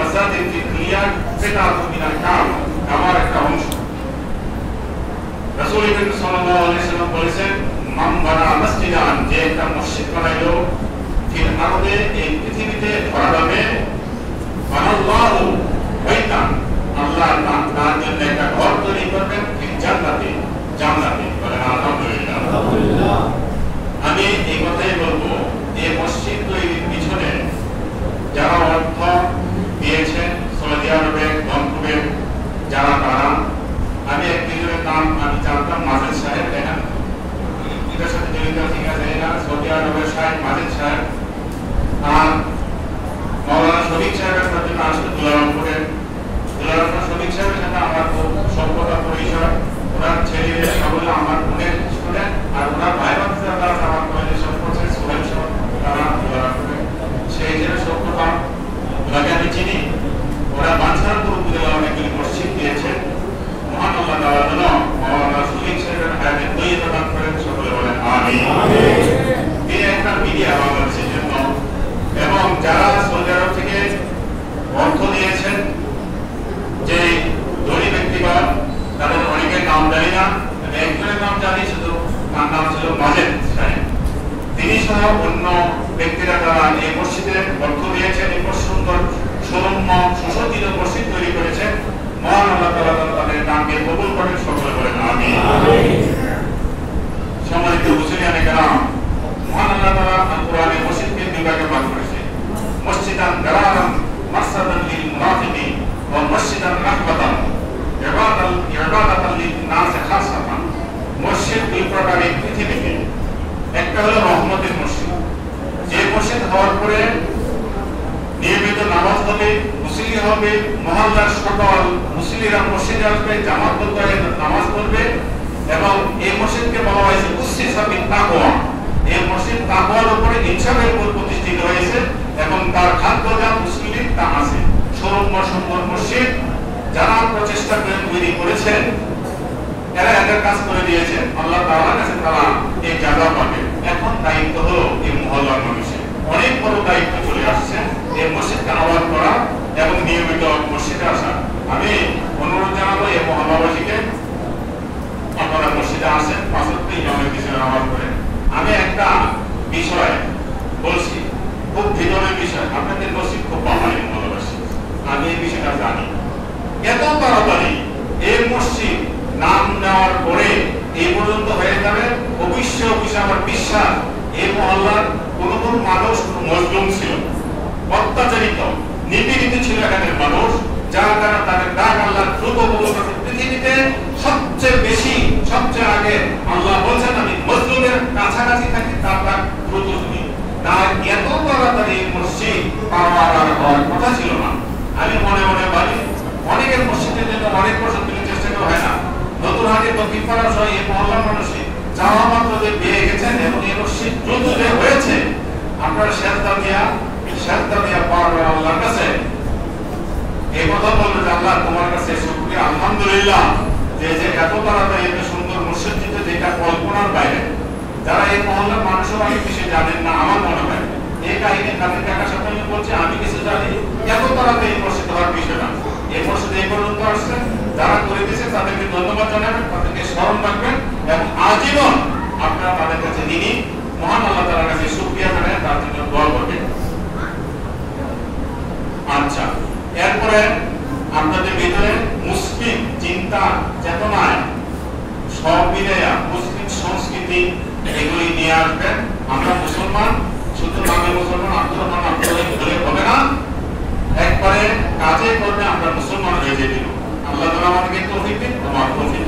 মাসাজিদ ফি দুনিয়া কিতাবুন মিনাল কাবা, কাবার একটা অংশ। রাসূল সাল্লাল্লাহু আলাইহি ওয়াসাল্লাম বলেছেন, মান বানা মসজিদান, যে একটা মসজিদ বানাইলো ফিল আরদে, এই পৃথিবীতে ধরাবে, বানাল্লাহু বাইতান, আল্লাহ তার জন্য একটা ঘর তৈরি করবেন ফিল জান্নাতে, জান্নাতে। বলেন আলহামদুলিল্লাহ। আলহামদুলিল্লাহ। আমি এই কথাই বলবো, এই মসজিদ তৈরির পিছনে যারা অর্থ দিয়েছেন সৌদি আরবে, গন্তব্যে যারা, তারা, আমি একজনের নাম আমি জানতাম, মাজেদ সাহেব, দেখেন এটার সাথে জড়িত ঠিক আছে, এরা সৌদি আরবের সাহেব মাজেদ সাহেব। আর মাওলানা শফিক সাহেবের সাথে আসলে দুলারামপুরে, দুলারামপুর শফিক সাহেবের সাথে আমার খুব সভ্যতা পরিচয়। ওনার ছেলেরা সকলে আমার বোনের স্টুডেন্ট, আর ওনার ভাই বাচ্চারা তারা আমার কলেজে সব করছে, স্টুডেন্ট সব তারা দুলারামপুরে। সেই হিসেবে সভ্যতা ওনাকে আমি চিনি। ওরা বাঞ্ছারামপুর উপজেলা অনেকগুলি মসজিদ দিয়েছেন। মহান আল্লাহ তাআলা যেন মাওলানা শফিক সাহেবের হায়াতে তৈয়বা দান করেন, সকলে বলেন আমিন। এই একটা মিডিয়া বাংলাদেশের জন্য, এবং যারা সৌদি আরব থেকে অর্থ দিয়েছেন, যে ধনী ব্যক্তিগণ, তাদের অনেকের নাম জানি না, একজনের নাম জানি শুধু, তার নাম ছিল মাজেদ সাহেব। তিনি সহ অন্য ব্যক্তিরা যারা এই মসজিদে অর্থ দিয়েছেন, এই সুন্দর সুরম্য সুসজ্জিত মসজিদ তৈরি করেছেন, মহান আল্লাহ তাআলা তাদের নামকে কবুল করেন, সকলে বলেন আমিন। সম্মানিত মুসলিয়ানে কেরাম, মহান আল্লাহ তাআলা কোরআনে মসজিদকে দুই ভাগে ভাগ করেছেন, মসজিদান দারারান মাসসাদান লিল মুনাফিকিন ওয়া মসজিদান রাহমাতান ইবাদাতান লিন নাস খাসাতান। মসজিদ দুই প্রকারের পৃথিবীতে, একটা হলো রহমতের মসজিদ, যে মসজিদ হওয়ার পরে নিয়মিত নামাজ হবে, মুসল্লি হবে, মহল্লার সকল মুসল্লিরা মসজিদে আসবে, জামাতবদ্ধ হয়ে নামাজ পড়বে, এবং এই মসজিদকে বলা হয়েছে উসসিসা বিত তাকওয়া। এই মসজিদ তাকওয়ার উপরে ইনসাফের উপর প্রতিষ্ঠিত হয়েছে, এবং তার খাদ্য যা মুসলিম তা আছে। সুরম্য সুন্দর মসজিদ যারা প্রচেষ্টা করে তৈরি করেছেন, এরা এদের কাজ করে দিয়েছেন, আল্লাহ তাআলার কাছে তারা এই জায়গা পাবে। এখন দায়িত্ব হলো এই মহল্লার মানুষের, অনেক বড় দায়িত্ব চলে আসছে, এই মসজিদকে আবাদ করা এবং নিয়মিত মসজিদে আসা। আমি অনুরোধ জানাবো এই মহল্লাবাসীকে, আপনারা মসজিদে আসেন, পাঁচ ওয়াক্ত ইমামের পিছনে নামাজ পড়েন। আমি একটা বিষয় বলছি, খুব ভিতরের বিষয়, আপনাদের মসজিদ খুব পাহাড়ি মহল্লাবাসী, আমি এই বিষয়টা জানি। এত তাড়াতাড়ি এই মসজিদ নাম নেওয়ার পরে এই পর্যন্ত হয়ে যাবে, অবশ্যই আমার বিশ্বাস এই মহল্লার কোন কোন মানুষ মজলুম ছিল, অত্যাচারিত, নিপীড়িত ছিল এখানের মানুষ, যার কারণে তাদের ডাক আল্লাহ দ্রুত কবুল করেন। পৃথিবীতে সবচেয়ে বেশি, সবচেয়ে আগে আল্লাহ বলছেন, আমি মজলুমের কাছাকাছি থাকি, তার ডাক দ্রুত শুনি। তার এত তাড়াতাড়ি মসজিদ পাওয়ার আর হওয়ার কথা ছিল না। আমি মনে মনে বলি, অনেকের মসজিদের জন্য অনেক বছর ধরে চেষ্টা করা হয় না। নতুন হাতে দক্ষিণ পাড়া সহ এই মহল্লার মানুষই যাওয়া মাত্র যে পেয়ে গেছেন, এবং এই মসজিদ দ্রুত যে হয়েছে, আপনারা সেজদা দিয়া পাওয়ার আল্লাহর কাছে এই কথা বলবেন যে আল্লাহ তোমার কাছে শুকরিয়া, আলহামদুলিল্লাহ, যে এত তাড়াতাড়ি এত সুন্দর মসজিদ দিতে, যেটা কল্পনার বাইরে। যারা এই মহল্লার মানুষও অনেক কিছু জানেন না, আমার মনে হয় এই কাহিনী তাদের টাকার সাথে আমি বলছি, আমি কিছু জানি, এত তাড়াতাড়ি মসজিদ হওয়ার বিষয় না। এই মসজিদ এই পর্যন্ত আসছে, যারা করে দিয়েছে তাদেরকে ধন্যবাদ জানাবেন, তাদেরকে স্মরণ রাখবেন, এবং আজীবন আপনারা তাদের কাছে ঋণী। মহান আল্লাহ তাআলার কাছে শুকরিয়া জানায়, তার জন্য দোয়া করবেন। আচ্ছা, এরপরে আপনাদের ভিতরে মুসলিম চিন্তা চেতনায় সব মিলাইয়া মুসলিম সংস্কৃতি এগুলি নিয়ে আসবেন। আমরা মুসলমান, শুধু নামে মুসলমান, আব্দুর রহমান আব্দুল্লাহ বলে হবে না, একবারে কাজে করবে আমরা মুসলমান হয়ে যেতে। আল্লাহ তাআলা আমাদেরকে তৌফিক দিন, আমার তৌফিক